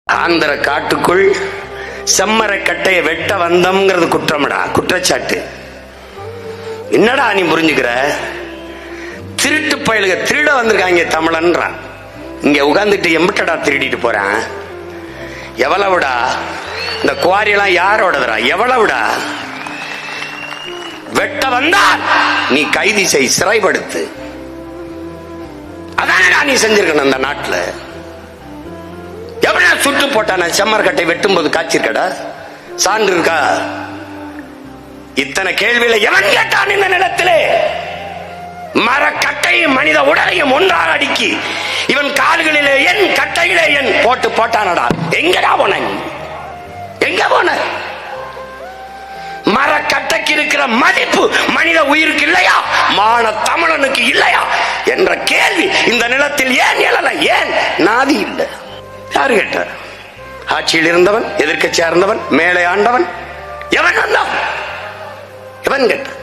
ஆந்திர காட்டுக்குள் செம்மரக்கட்டையை வெட்ட வந்தம்ங்கிறது குற்றமடா, குற்றச்சாட்டு. என்னடா நீ புரிஞ்சுக்கிற? திருட்டு பயலுக திருட வந்திருக்காங்க தமிழன்றான். இங்க உட்கார்ந்துட்டு எம்பிட்டடா திருடிட்டு போறான்? எவ்வளவுடா? இந்த குவாரியெல்லாம் யாரோடதுடா? எவ்வளவுடா? வெட்ட வந்தால் நீ கைது செய், சிறைப்படுத்து. அதானடா நீ செஞ்சிருக்கணும். அந்த நாட்டுல எவ்வளவு சுட்டு போட்டான செம்மரக்கட்டை வெட்டும் போது காய்ச்சிருக்கடா? சான்று இருக்கா? இத்தனை கேள்வியில எவன் கேட்டான்? இந்த நிலத்திலே மரக்கட்டையும் மனித உடலையும் ஒன்றாக அடுக்கி இவன் கால்களிலே என் கட்டையிலே என் போட்டு போட்டானடா. எங்கடா போன? எங்க போன? மரக்கட்டைக்கு இருக்கிற மதிப்பு மனித உயிருக்கு இல்லையா? மான தமிழனுக்கு இல்லையா என்ற கேள்வி இந்த நிலத்தில் ஏன் எழல? ஏன் நாதி இல்லை? யாரு கேட்டார்? ஆட்சியில் இருந்தவன், எதிர்க்கட்சியா இருந்தவன், மேலே ஆண்டவன், எவன் வந்தான்? எவன் கேட்டான்?